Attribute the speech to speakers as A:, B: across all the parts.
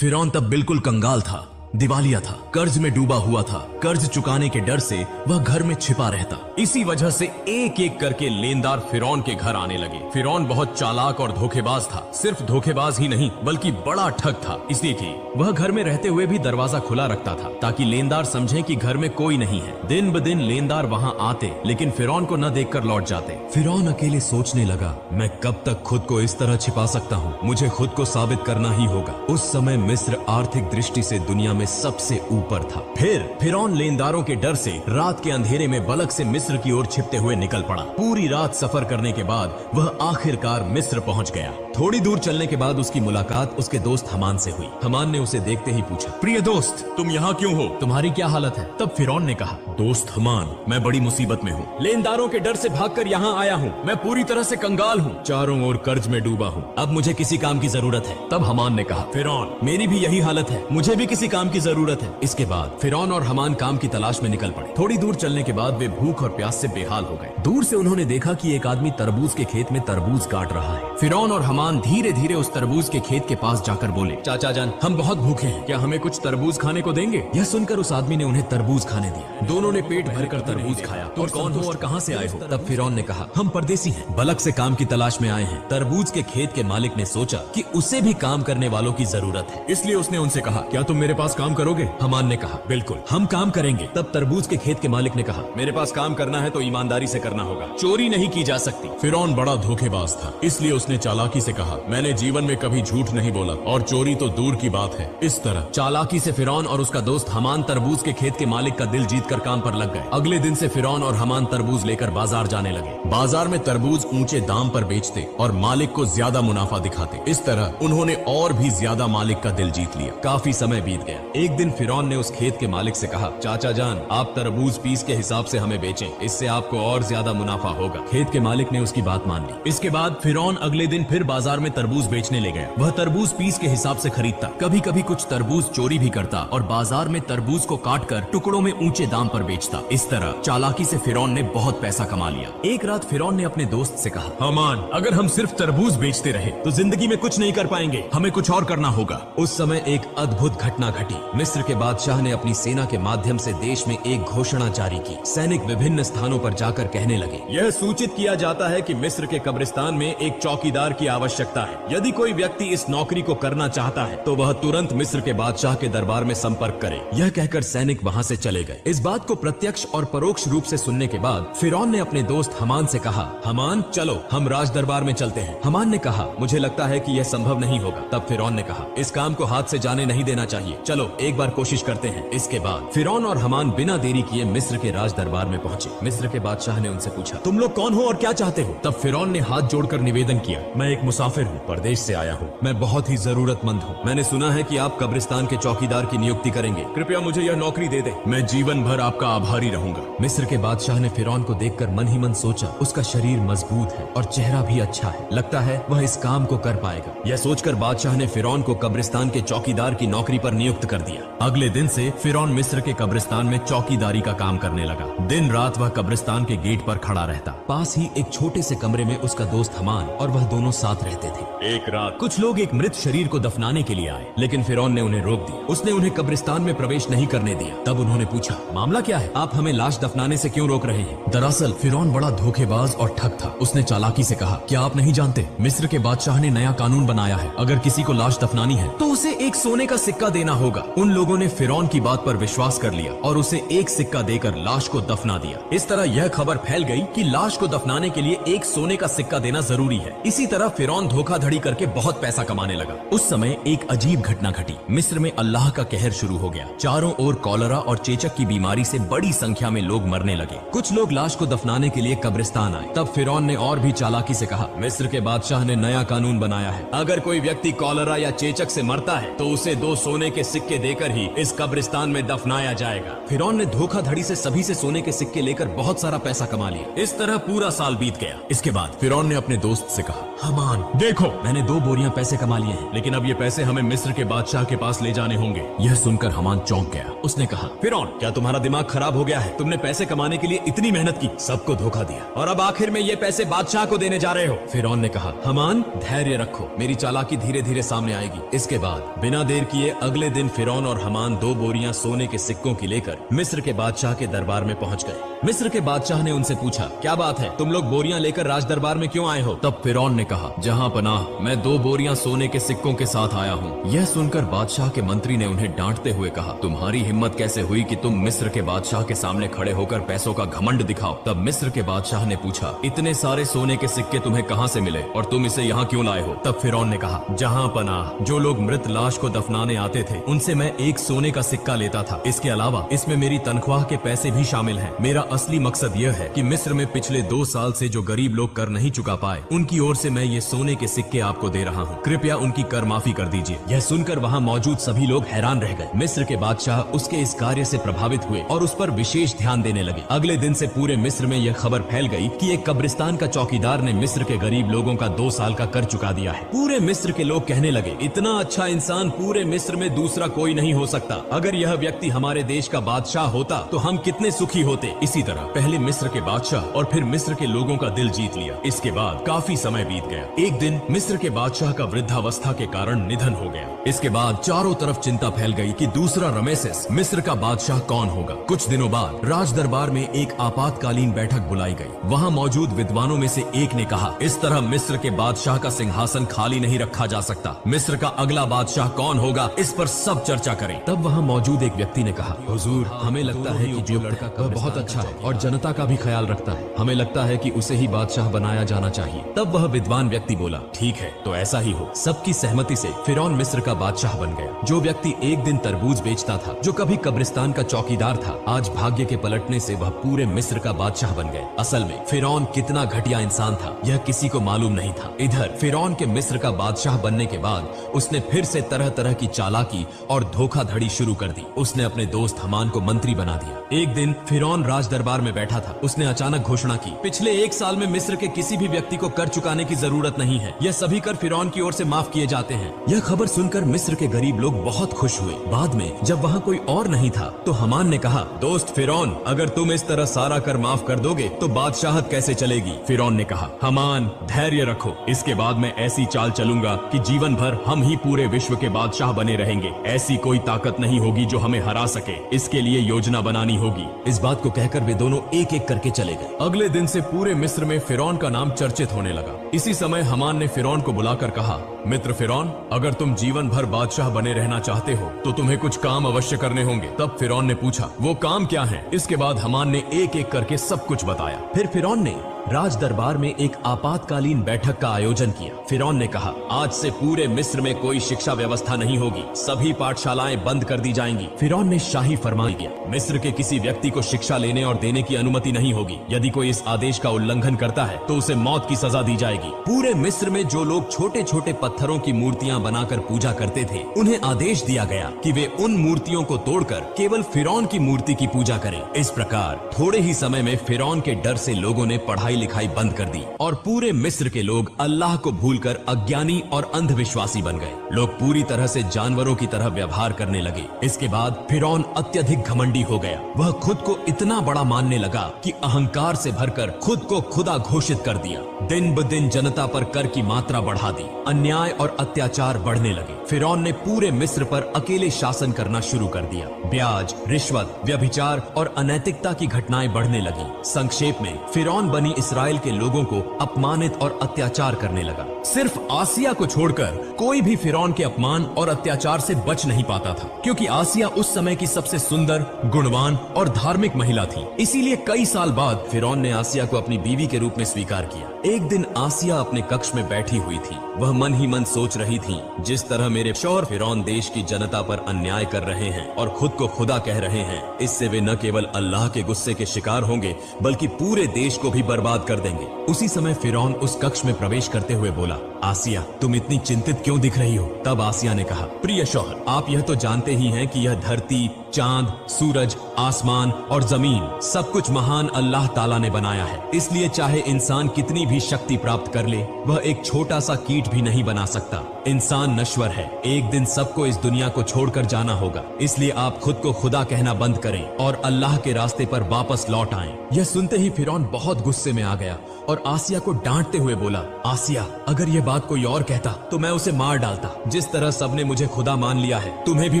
A: फिरौन तब बिल्कुल कंगाल था, दिवालिया था, कर्ज में डूबा हुआ था। कर्ज चुकाने के डर से वह घर में छिपा रहता। इसी वजह से एक एक करके लेनदार फिरौन के घर आने लगे। फिरौन बहुत चालाक और धोखेबाज था। सिर्फ धोखेबाज ही नहीं बल्कि बड़ा ठग था, इसलिए कि वह घर में रहते हुए भी दरवाजा खुला रखता था ताकि लेनदार समझे कि घर में कोई नहीं है। दिन ब दिन लेनदार वहाँ आते लेकिन फिरौन को न देखकर लौट जाते। फिरौन अकेले सोचने लगा, मैं कब तक खुद को इस तरह छिपा सकता हूँ? मुझे खुद को साबित करना ही होगा। उस समय मिस्र आर्थिक दृष्टि से दुनिया में सबसे ऊपर था। फिर फिरौन लेनदारों के डर से रात के अंधेरे में बलक से मिस्र की ओर छिपते हुए निकल पड़ा। पूरी रात सफर करने के बाद वह आखिरकार मिस्र पहुंच गया। थोड़ी दूर चलने के बाद उसकी मुलाकात उसके दोस्त हमान से हुई। हमान ने उसे देखते ही पूछा, प्रिय दोस्त, तुम यहाँ क्यों हो? तुम्हारी क्या हालत है? तब फिरौन ने कहा, दोस्त हमान, मैं बड़ी मुसीबत में हूँ। लेनदारों के डर से भागकर यहाँ आया हूँ। मैं पूरी तरह से कंगाल हूँ, चारों ओर कर्ज में डूबा हूँ। अब मुझे किसी काम की जरूरत है। तब हमान ने कहा, फिरौन, मेरी भी यही हालत है, मुझे भी किसी काम की जरूरत है। इसके बाद फिरौन और हमान काम की तलाश में निकल पड़े। थोड़ी दूर चलने के बाद वे भूख और प्यास से बेहाल हो गए। दूर से उन्होंने देखा कि एक आदमी तरबूज के खेत में तरबूज काट रहा है। फिरौन और हमान धीरे धीरे उस तरबूज के खेत के पास जाकर बोले, चाचा जान, हम बहुत भूखे हैं, क्या हमें कुछ तरबूज खाने को देंगे? यह सुनकर उस आदमी ने उन्हें तरबूज खाने दिया। दोनों ने पेट भरकर तरबूज खाया। तुम कौन हो और कहाँ से आए हो? तब फिरौन ने कहा, हम परदेसी हैं, बलक से काम की तलाश में आए हैं। तरबूज के खेत के मालिक ने सोचा कि उसे भी काम करने वालों की जरूरत है, इसलिए उसने उनसे कहा, क्या तुम मेरे पास काम करोगे? हमान ने कहा, बिल्कुल, हम काम करेंगे। तब तरबूज के खेत के मालिक ने कहा, मेरे पास काम करना है तो ईमानदारी से करना होगा, चोरी नहीं की जा सकती। फिरौन बड़ा धोखेबाज था, इसलिए उसने चालाकी से कहा, मैंने जीवन में कभी झूठ नहीं बोला और चोरी तो दूर की बात है। इस तरह चालाकी से फिरौन और उसका दोस्त हमान तरबूज के खेत के मालिक का दिल जीतकर काम पर लग गए। अगले दिन से फिरौन और हमान तरबूज लेकर बाजार जाने लगे। बाजार में तरबूज ऊंचे दाम पर बेचते और मालिक को ज्यादा मुनाफा दिखाते। इस तरह उन्होंने और भी ज्यादा मालिक का दिल जीत लिया। काफी समय बीत गया। एक दिन फिरौन ने उस खेत के मालिक से कहा, चाचा जान, आप तरबूज पीस के हिसाब से हमें बेचें, इससे आपको और ज्यादा मुनाफा होगा। खेत के मालिक ने उसकी बात मान ली। इसके बाद फिरौन अगले दिन फिर बाजार में तरबूज बेचने ले गया। वह तरबूज पीस के हिसाब से खरीदता, कभी कभी कुछ तरबूज चोरी भी करता और बाजार में तरबूज को काट कर टुकड़ों में ऊंचे दाम पर बेचता। इस तरह चालाकी से फिरौन ने बहुत पैसा कमा लिया। एक रात फिरौन ने अपने दोस्त से कहा, हमान, अगर हम सिर्फ तरबूज बेचते रहे तो जिंदगी में कुछ नहीं कर पाएंगे, हमें कुछ और करना होगा। उस समय एक अद्भुत घटना घटी। मिस्र के बादशाह ने अपनी सेना के माध्यम से देश में एक घोषणा जारी की। सैनिक विभिन्न स्थानों पर जाकर कहने लगे, यह सूचित किया जाता है कि मिस्र के कब्रिस्तान में एक चौकीदार की आवश्यकता है। यदि कोई व्यक्ति इस नौकरी को करना चाहता है तो वह तुरंत मिस्र के बादशाह के दरबार में संपर्क करे। यह कहकर सैनिक वहाँ से चले गए। इस बात को प्रत्यक्ष और परोक्ष रूप से सुनने के बाद फिरौन ने अपने दोस्त हमान से कहा, हमान, चलो हम राज दरबार में चलते हैं। हमान ने कहा, मुझे लगता है कि यह संभव नहीं होगा। तब फिरौन ने कहा, इस काम को हाथ से जाने नहीं देना चाहिए, चलो एक बार कोशिश करते हैं। इसके बाद फिरौन और हमान बिना देरी किए मिस्र के राज दरबार में पहुंचे। मिस्र के बादशाह ने उनसे पूछा, तुम लोग कौन हो और क्या चाहते हो? तब फिरौन ने हाथ जोड़कर निवेदन किया, मैं एक मुसाफिर हूँ, परदेश से आया हूँ, मैं बहुत ही जरूरतमंद हूँ। मैंने सुना है कि आप कब्रिस्तान के चौकीदार की नियुक्ति करेंगे, कृपया मुझे यह नौकरी दे दे, मैं जीवन भर आपका आभारी रहूंगा। मिस्र के बादशाह ने फिरौन को देखकर मन ही मन सोचा, उसका शरीर मजबूत है और चेहरा भी अच्छा है, लगता है वह इस काम को कर पाएगा। यह सोचकर बादशाह ने फिरौन को कब्रिस्तान के चौकीदार की नौकरी पर नियुक्त कर दिया। अगले दिन से फिरौन मिस्र के कब्रिस्तान में चौकीदारी का काम करने लगा। दिन रात वह कब्रिस्तान के गेट पर खड़ा रहता। पास ही एक छोटे से कमरे में उसका दोस्त हमान और वह दोनों साथ रहते थे। एक रात कुछ लोग एक मृत शरीर को दफनाने के लिए आए, लेकिन फिरौन ने उन्हें रोक दिया। उसने उन्हें कब्रिस्तान में प्रवेश नहीं करने दिया। तब उन्होंने पूछा, मामला क्या है? आप हमें लाश दफनाने से क्यों रोक रहे हैं? दरअसल फिरौन बड़ा धोखेबाज और ठग था। उसने चालाकी से कहा, क्या आप नहीं जानते, मिस्र के बादशाह ने नया कानून बनाया है, अगर किसी को लाश दफनानी है तो उसे एक सोने का सिक्का देना होगा। उन लोगों ने फिरौन की बात पर विश्वास कर लिया और उसे एक सिक्का देकर लाश को दफना दिया। इस तरह यह खबर फैल गई कि लाश को दफनाने के लिए एक सोने का सिक्का देना जरूरी है। इसी तरह फिरौन धोखाधड़ी करके बहुत पैसा कमाने लगा। उस समय एक अजीब घटना घटी। मिस्र में अल्लाह का कहर शुरू हो गया। चारों ओर कॉलरा और चेचक की बीमारी से बड़ी संख्या में लोग मरने लगे। कुछ लोग लाश को दफनाने के लिए कब्रिस्तान आए। तब फिरौन ने और भी चालाकी से कहा, मिस्र के बादशाह ने नया कानून बनाया है, अगर कोई व्यक्ति कॉलरा या चेचक से मरता है तो उसे 2 सोने के सिक्के देकर ही इस कब्रिस्तान में दफनाया जाएगा। फिरौन ने धोखाधड़ी से सभी से सोने के सिक्के लेकर बहुत सारा पैसा कमा लिया। इस तरह पूरा साल बीत गया। इसके बाद फिरौन ने अपने दोस्त से कहा, हमान देखो, मैंने 2 बोरियां पैसे कमा लिए हैं, लेकिन अब ये पैसे हमें मिस्र के बादशाह के पास ले जाने होंगे। यह सुनकर हमान चौंक गया। उसने कहा, फिरौन, क्या तुम्हारा दिमाग खराब हो गया है? तुमने पैसे कमाने के लिए इतनी मेहनत की, सबको धोखा दिया, और अब आखिर में ये पैसे बादशाह को देने जा रहे हो। फिरौन ने कहा, हमान धैर्य रखो, मेरी चालाकी धीरे धीरे सामने आएगी। इसके बाद बिना देर किए अगले दिन फिरौन और हमान 2 बोरियां सोने के सिक्कों की लेकर मिस्र के बादशाह के दरबार में पहुंच गए। मिस्र के बादशाह ने उनसे पूछा, क्या बात है, तुम लोग बोरियां लेकर राज दरबार में क्यों आए हो? तब फिरौन ने कहा, जहां पनाह, मैं 2 बोरियां सोने के सिक्कों के साथ आया हूँ। यह सुनकर बादशाह के मंत्री ने उन्हें डांटते हुए कहा, तुम्हारी हिम्मत कैसे हुई कि तुम मिस्र के बादशाह के सामने खड़े होकर पैसों का घमंड दिखाओ? तब मिस्र के बादशाह ने पूछा, इतने सारे सोने के सिक्के तुम्हें कहाँ से मिले और तुम इसे यहाँ क्यों लाए हो? तब फिरौन ने कहा, जहाँ पनाह, जो लोग मृत लाश को दफनाने आते थे उनसे मैं 1 सोने का सिक्का लेता था। इसके अलावा इसमें मेरी तनख्वाह के पैसे भी शामिल हैं। मेरा असली मकसद यह है कि मिस्र में पिछले 2 साल से जो गरीब लोग कर नहीं चुका पाए, उनकी ओर से मैं ये सोने के सिक्के आपको दे रहा हूँ। कृपया उनकी कर माफी कर दीजिए। यह सुनकर वहाँ मौजूद सभी लोग हैरान रह गए। मिस्र के बादशाह उसके इस कार्य से प्रभावित हुए और उस पर विशेष ध्यान देने लगे। अगले दिन से पूरे मिस्र में यह खबर फैल गई कि एक कब्रिस्तान का चौकीदार ने मिस्र के गरीब लोगों का 2 साल का कर चुका दिया है। पूरे मिस्र के लोग कहने लगे, इतना अच्छा इंसान पूरे मिस्र में दूसरा कोई नहीं हो सकता। अगर यह व्यक्ति हमारे देश का बादशाह होता तो हम कितने सुखी होते। इसी तरह पहले मिस्र के बादशाह और फिर मिस्र के लोगों का दिल जीत लिया। इसके बाद काफी समय बीत गया। एक दिन मिस्र के बादशाह का वृद्धावस्था के कारण निधन हो गया। इसके बाद चारों तरफ चिंता फैल गई कि दूसरा रमेसेस मिस्र का बादशाह कौन होगा। कुछ दिनों बाद राज दरबार में एक आपातकालीन बैठक बुलाई गई। वहाँ मौजूद विद्वानों में से एक ने कहा, इस तरह मिस्र के बादशाह का सिंहासन खाली नहीं रखा जा सकता। मिस्र का अगला बादशाह कौन होगा, इस पर सब चर्चा करें। तब वहाँ मौजूद एक व्यक्ति ने कहा, हुजूर, हमें लगता है कि जो लड़का वह बहुत अच्छा है और जनता का भी ख्याल रखता है। हमें लगता है कि उसे ही बादशाह बनाया जाना चाहिए। तब वह विद्वान व्यक्ति बोला, ठीक है, तो ऐसा ही हो। सबकी सहमति से फिरौन मिस्र का बादशाह बन गया। जो व्यक्ति एक दिन तरबूज बेचता था, जो कभी कब्रिस्तान का चौकीदार था, आज भाग्य के पलटने से वह पूरे मिस्र का बादशाह बन गया। असल में फिरौन कितना घटिया इंसान था, यह किसी को मालूम नहीं था। इधर फिरौन के मिस्र का बादशाह बनने के बाद उसने फिर से तरह तरह की चालाकी और धोखाधड़ी शुरू कर दी। उसने अपने दोस्त हमान को मंत्री बना दिया। एक दिन फिरौन राज दरबार में बैठा था। उसने अचानक घोषणा की, पिछले 1 साल में मिस्र के किसी भी व्यक्ति को कर चुकाने की जरूरत नहीं है। यह सभी कर फिरौन की ओर से माफ किए जाते हैं। यह खबर सुनकर मिस्र के गरीब लोग बहुत खुश हुए। बाद में जब वहाँ कोई और नहीं था तो हमान ने कहा, दोस्त फिरौन, अगर तुम इस तरह सारा कर माफ कर दोगे तो बादशाहत कैसे चलेगी? फिरौन ने कहा, हमान धैर्य रखो, इसके बाद मैं ऐसी चाल चलूंगा कि जीवन भर हम ही पूरे विश्व के बादशाह बने रहेंगे। ऐसी कोई ताकत नहीं होगी जो हमें हरा सके। इसके लिए योजना बनानी होगी। इस बात को कहकर वे दोनों एक एक करके चले गए। अगले दिन से पूरे मिस्र में फिरौन का नाम चर्चित होने लगा। इसी समय हमान ने फिरौन को बुलाकर कहा, मित्र फिरौन, अगर तुम जीवन भर बादशाह बने रहना चाहते हो तो तुम्हें कुछ काम अवश्य करने होंगे। तब फिरौन ने पूछा, वो काम क्या है? इसके बाद हमान ने एक एक करके सब कुछ बताया। फिर फिरौन ने राज दरबार में एक आपातकालीन बैठक का आयोजन किया। फिरौन ने कहा, आज से पूरे मिस्र में कोई शिक्षा व्यवस्था नहीं होगी, सभी पाठशालाएं बंद कर दी जाएंगी। फिरौन ने शाही फरमान दिया, मिस्र के किसी व्यक्ति को शिक्षा लेने और देने की अनुमति नहीं होगी। यदि कोई इस आदेश का उल्लंघन करता है तो उसे मौत की सजा दी जाएगी। पूरे मिस्र में जो लोग छोटे छोटे पत्थरों की मूर्तियां बनाकर पूजा करते थे, उन्हें आदेश दिया गया कि वे उन मूर्तियों को तोड़कर केवल फिरौन की मूर्ति की पूजा करें। इस प्रकार थोड़े ही समय में फिरौन के डर से लोगों ने पढ़ाई लिखाई बंद कर दी और पूरे मिस्र के लोग अल्लाह को भूलकर अज्ञानी और अंधविश्वासी बन गए। लोग पूरी तरह से जानवरों की तरह व्यवहार करने लगे। इसके बाद फिरौन अत्यधिक घमंडी हो गया। वह खुद को इतना बड़ा मानने लगा कि अहंकार से भरकर खुद को खुदा घोषित कर दिया। दिन ब दिन जनता पर कर की मात्रा बढ़ा दी। अन्याय और अत्याचार बढ़ने लगे। फिरौन ने पूरे मिस्र पर अकेले शासन करना शुरू कर दिया। ब्याज, रिश्वत, व्यभिचार और अनैतिकता की घटनाएं बढ़ने लगी। संक्षेप में फिरौन बनी इसराइल के लोगों को अपमानित और अत्याचार करने लगा। सिर्फ आसिया को छोड़कर कोई भी फिरौन के अपमान और अत्याचार से बच नहीं पाता था, क्योंकि आसिया उस समय की सबसे सुंदर, गुणवान और धार्मिक महिला थी। इसीलिए कई साल बाद फिरौन ने आसिया को अपनी बीवी के रूप में स्वीकार किया। एक दिन आसिया अपने कक्ष में बैठी हुई थी। वह मन ही मन सोच रही थी, जिस तरह मेरे शौहर फिरौन देश की जनता पर अन्याय कर रहे हैं और खुद को खुदा कह रहे हैं, इससे वे न केवल अल्लाह के गुस्से के शिकार होंगे बल्कि पूरे देश को भी बर्बाद कर देंगे। उसी समय फिरौन उस कक्ष में प्रवेश करते हुए बोला, आसिया, तुम इतनी चिंतित क्यों दिख रही हो? तब आसिया ने कहा, प्रिय शौहर, आप यह तो जानते ही हैं कि यह धरती, चांद, सूरज, आसमान और जमीन सब कुछ महान अल्लाह ताला ने बनाया है। इसलिए चाहे इंसान कितनी भी शक्ति प्राप्त कर ले, वह एक छोटा सा कीट भी नहीं बना सकता। इंसान नश्वर है, एक दिन सबको इस दुनिया को छोड़कर जाना होगा। इसलिए आप खुद को खुदा कहना बंद करें और अल्लाह के रास्ते पर वापस लौट आएं। यह सुनते ही फिरौन बहुत गुस्से में आ गया और आसिया को डांटते हुए बोला, आसिया, अगर यह बात कोई और कहता तो मैं उसे मार डालता। जिस तरह सबने मुझे खुदा मान लिया है, तुम्हें भी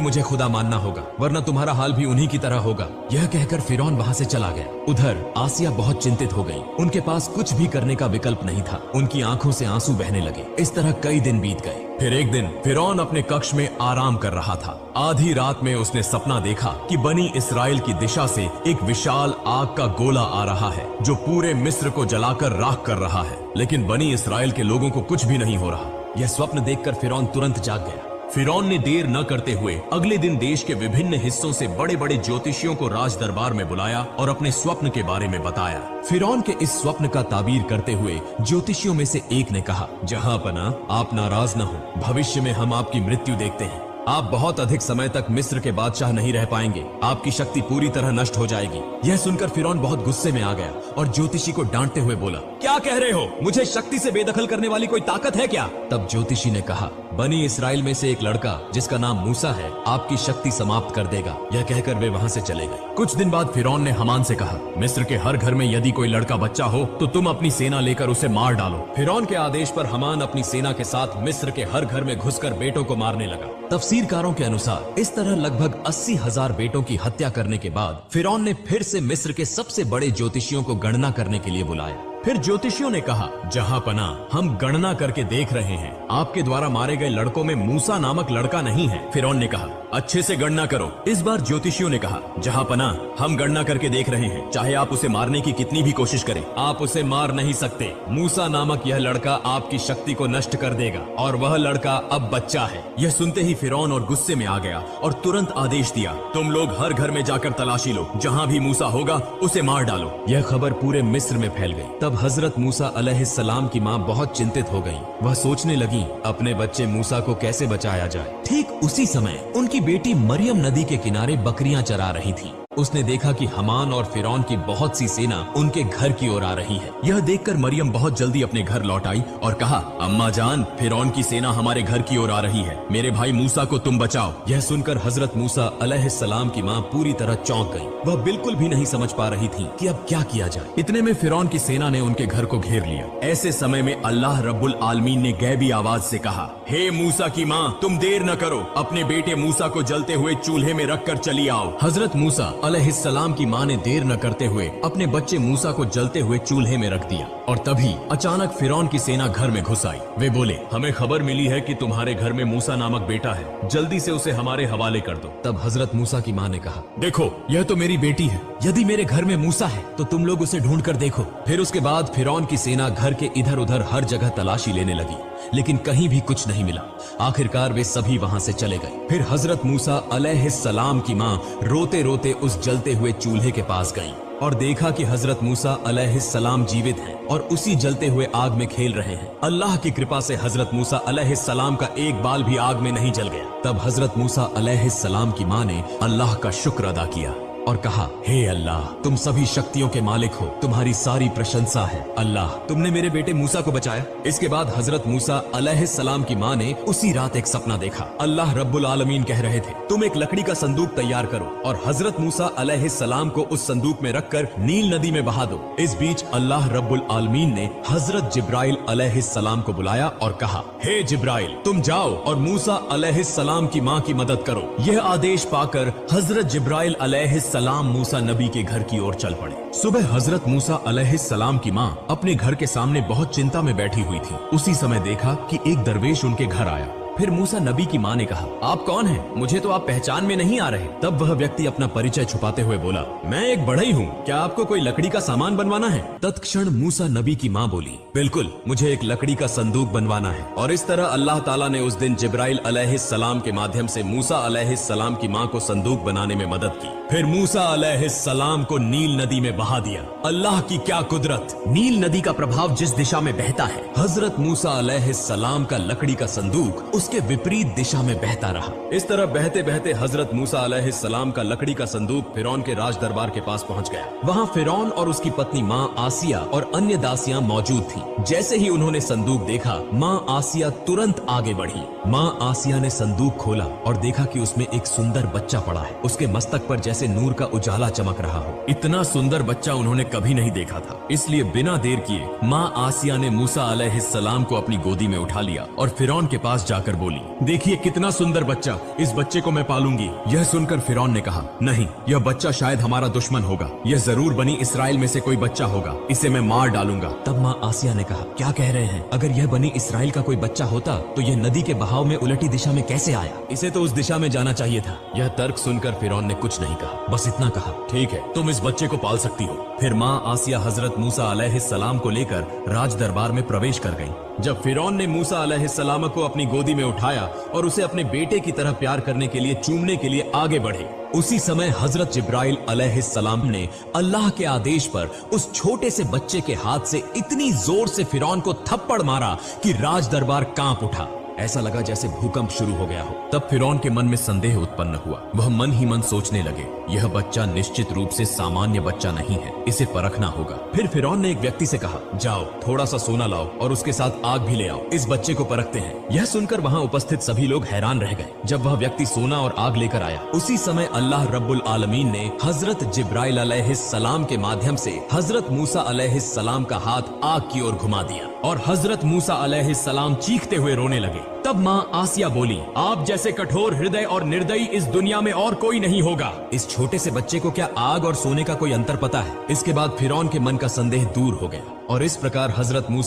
A: मुझे खुदा मानना होगा, वरना तुम्हारा हाल भी उन्हीं की तरह होगा। यह कहकर फिरौन वहां से चला गया। उधर आसिया बहुत चिंतित हो गई। उनके पास कुछ भी करने का विकल्प नहीं था। उनकी आंखों से आंसू बहने लगे। इस तरह कई दिन बीत गए। फिर एक दिन फिरौन अपने कक्ष में आराम कर रहा था। आधी रात में उसने सपना देखा कि बनी इस्राएल की दिशा से एक विशाल आग का गोला आ रहा है जो पूरे मिस्र को जलाकर राख कर रहा है, लेकिन बनी इस्राएल के लोगों को कुछ भी नहीं हो रहा। यह स्वप्न देखकर फिरौन तुरंत जाग गया। फिरौन ने देर न करते हुए अगले दिन देश के विभिन्न हिस्सों से बड़े बड़े ज्योतिषियों को राज दरबार में बुलाया और अपने स्वप्न के बारे में बताया। फिरौन के इस स्वप्न का ताबीर करते हुए ज्योतिषियों में से एक ने कहा, जहां पना, आप नाराज न हो, भविष्य में हम आपकी मृत्यु देखते हैं। आप बहुत अधिक समय तक मिस्र के बादशाह नहीं रह पाएंगे। आपकी शक्ति पूरी तरह नष्ट हो जाएगी। यह सुनकर फिरौन बहुत गुस्से में आ गया और ज्योतिषी को डांटते हुए बोला, क्या कह रहे हो? मुझे शक्ति से बेदखल करने वाली कोई ताकत है क्या? तब ज्योतिषी ने कहा, बनी इस्राएल में से एक लड़का जिसका नाम मूसा है आपकी शक्ति समाप्त कर देगा। यह कहकर वे वहां से चले गए। कुछ दिन बाद फिरौन ने हमान से कहा, मिस्र के हर घर में यदि कोई लड़का बच्चा हो तो तुम अपनी सेना लेकर उसे मार डालो। फिरौन के आदेश पर हमान अपनी सेना के साथ मिस्र के हर घर में घुसकर बेटों को मारने लगा। तफसीरकारों के अनुसार इस तरह लगभग 80,000 बेटों की हत्या करने के बाद फिरौन ने फिर से मिस्र के सबसे बड़े ज्योतिषियों को गणना करने के लिए बुलाया। फिर ज्योतिषियों ने कहा, जहां पना, हम गणना करके देख रहे हैं, आपके द्वारा मारे गए लड़कों में मूसा नामक लड़का नहीं है। फिरौन ने कहा, अच्छे से गणना करो। इस बार ज्योतिषियों ने कहा, जहां पना, हम गणना करके देख रहे हैं, चाहे आप उसे मारने की कितनी भी कोशिश करें, आप उसे मार नहीं सकते। मूसा नामक यह लड़का आपकी शक्ति को नष्ट कर देगा और वह लड़का अब बच्चा है। यह सुनते ही फिरौन और गुस्से में आ गया और तुरंत आदेश दिया, तुम लोग हर घर में जाकर तलाशी लो, जहां भी मूसा होगा उसे मार डालो। यह खबर पूरे मिस्र में फैल गई। तब हजरत मूसा अलैहिस्सलाम की माँ बहुत चिंतित हो गई। वह सोचने लगी, अपने बच्चे मूसा को कैसे बचाया जाए। ठीक उसी समय उनकी बेटी मरियम नदी के किनारे बकरियां चरा रही थी। उसने देखा कि हमान और फिरौन की बहुत सी सेना उनके घर की ओर आ रही है। यह देखकर मरियम बहुत जल्दी अपने घर लौट आई और कहा, अम्मा जान, फिरौन की सेना हमारे घर की ओर आ रही है, मेरे भाई मूसा को तुम बचाओ। यह सुनकर हजरत मूसा अलैहिस्सलाम की माँ पूरी तरह चौंक गई। वह बिल्कुल भी नहीं समझ पा रही थी कि अब क्या किया जाए। इतने में फिरौन की सेना ने उनके घर को घेर लिया। ऐसे समय में अल्लाह रब्बुल आलमीन ने गैबी आवाज से कहा, हे मूसा की माँ, तुम देर न करो, अपने बेटे मूसा को जलते हुए चूल्हे में रखकर चली आओ। हजरत मूसा अलैहिस्सलाम की माँ ने देर न करते हुए अपने बच्चे मूसा को जलते हुए चूल्हे में रख दिया और तभी अचानक फिरौन की सेना घर में घुस आई। वे बोले, हमें खबर मिली है कि तुम्हारे घर में मूसा नामक बेटा है, जल्दी से उसे हमारे हवाले कर दो। तब हजरत मूसा की माँ ने कहा, देखो, यह तो मेरी बेटी है, यदि मेरे घर में मूसा है तो तुम लोग उसे ढूंढ कर देखो। फिर उसके बाद फिरौन की सेना घर के इधर उधर हर जगह तलाशी लेने लगी, लेकिन कहीं भी कुछ नहीं मिला। आखिरकार वे सभी वहां से चले गए। फिर हजरत मूसा अलैहिस्सलाम की माँ रोते रोते उस जलते हुए चूल्हे के पास गईं और देखा कि हजरत मूसा अलैहिस्सलाम जीवित हैं और उसी जलते हुए आग में खेल रहे हैं। अल्लाह की कृपा से हजरत मूसा अलैहिस्सलाम का एक बाल भी आग में नहीं जल गया। तब हजरत मूसा अलैहिस्सलाम की माँ ने अल्लाह का शुक्र अदा किया और कहा, हे अल्लाह, तुम सभी शक्तियों के मालिक हो, तुम्हारी सारी प्रशंसा है। अल्लाह, तुमने मेरे बेटे मूसा को बचाया। इसके बाद हजरत मूसा अलैहिस्सलाम की माँ ने उसी रात एक सपना देखा। अल्लाह रब्बुल आलमीन कह रहे थे, तुम एक लकड़ी का संदूक तैयार करो और हजरत मूसा अलैहिस्सलाम को उस संदूक में रखकर नील नदी में बहा दो। इस बीच अल्लाह रब्बुल आलमीन ने हजरत जिब्राइल अलैहिस्सलाम को बुलाया और कहा, हे जिब्राइल, तुम जाओ और मूसा अलैहिस्सलाम की माँ की मदद करो। यह आदेश पाकर हजरत जिब्राइल अलैहिस्सलाम मूसा नबी के घर की ओर चल पड़े। सुबह हजरत मूसा अलैहिस्सलाम की माँ अपने घर के सामने बहुत चिंता में बैठी हुई थी। उसी समय देखा कि एक दरवेश उनके घर आया। फिर मूसा नबी की माँ ने कहा, आप कौन हैं? मुझे तो आप पहचान में नहीं आ रहे। तब वह व्यक्ति अपना परिचय छुपाते हुए बोला, मैं एक बढ़ई हूँ, क्या आपको कोई लकड़ी का सामान बनवाना है? तत्क्षण मूसा नबी की माँ बोली, बिल्कुल, मुझे एक लकड़ी का संदूक बनवाना है। और इस तरह अल्लाह ताला ने उस दिन जिब्राइल अलैहिस्सलाम के माध्यम से मूसा अलैहिस्सलाम की माँ को संदूक बनाने में मदद की। फिर मूसा अलैहिस्सलाम को नील नदी में बहा दिया। अल्लाह की क्या कुदरत! नील नदी का प्रभाव जिस दिशा में बहता है, हजरत मूसा अलैहिस्सलाम का लकड़ी का संदूक उस उसके विपरीत दिशा में बहता रहा। इस तरह बहते बहते हजरत मूसा अलैहिस्सलाम का लकड़ी का संदूक फिरौन के राज दरबार के पास पहुंच गया। वहां फिरौन और उसकी पत्नी माँ आसिया और अन्य दासियां मौजूद थीं। जैसे ही उन्होंने संदूक देखा, माँ आसिया तुरंत आगे बढ़ी। माँ आसिया ने संदूक खोला और देखा कि उसमें एक सुंदर बच्चा पड़ा है। उसके मस्तक पर जैसे नूर का उजाला चमक रहा हो। इतना सुंदर बच्चा उन्होंने कभी नहीं देखा था। इसलिए बिना देर किए माँ आसिया ने मूसा अलैहिस्सलाम को अपनी गोदी में उठा लिया और फिरौन के पास जाकर बोली, देखिए कितना सुंदर बच्चा, इस बच्चे को मैं पालूंगी। यह सुनकर फिरौन ने कहा, नहीं, यह बच्चा शायद हमारा दुश्मन होगा। यह जरूर बनी इसराइल में से कोई बच्चा होगा। इसे मैं मार डालूंगा। तब माँ आसिया ने कहा, क्या कह रहे हैं? अगर यह बनी इसराइल का कोई बच्चा होता तो यह नदी के बहाव में उलटी दिशा में कैसे आया? इसे तो उस दिशा में जाना चाहिए था। यह तर्क सुनकर फिरौन ने कुछ नहीं कहा, बस इतना कहा, ठीक है, तुम इस बच्चे को पाल सकती हो। फिर माँ आसिया हजरत मूसा अलैहिस्सलाम को लेकर राज दरबार में प्रवेश कर गई। जब फिरौन ने मूसा अलैहिस्सलाम को अपनी गोदी में उठाया और उसे अपने बेटे की तरह प्यार करने के लिए, चूमने के लिए आगे बढ़े, उसी समय हजरत जिब्राइल अलैहिस्सलाम ने अल्लाह के आदेश पर उस छोटे से बच्चे के हाथ से इतनी जोर से फिरौन को थप्पड़ मारा कि राज दरबार कांप उठा। ऐसा लगा जैसे भूकंप शुरू हो गया हो। तब फिरौन के मन में संदेह उत्पन्न हुआ। वह मन ही मन सोचने लगे, यह बच्चा निश्चित रूप से सामान्य बच्चा नहीं है, इसे परखना होगा। फिर फिरौन ने एक व्यक्ति से कहा, जाओ थोड़ा सा सोना लाओ और उसके साथ आग भी ले आओ, इस बच्चे को परखते हैं। यह सुनकर वहां उपस्थित सभी लोग हैरान रह गए। जब वह व्यक्ति सोना और आग लेकर आया, उसी समय अल्लाह रब्बुल आलमीन ने हजरत जिब्राइल अलैहिस्सलाम के माध्यम से हजरत मूसा अलैहिस्सलाम का हाथ आग की ओर घुमा दिया और हजरत मूसा अलैहिस्सलाम चीखते हुए रोने लगे। तब माँ आसिया बोली, आप जैसे कठोर हृदय और निर्दयी इस दुनिया में और कोई नहीं होगा। इस छोटे से बच्चे को क्या आग और सोने का कोई अंतर पता है? इसके बाद फिरौन के मन का संदेह दूर हो गया और इस प्रकार हजरत मूसा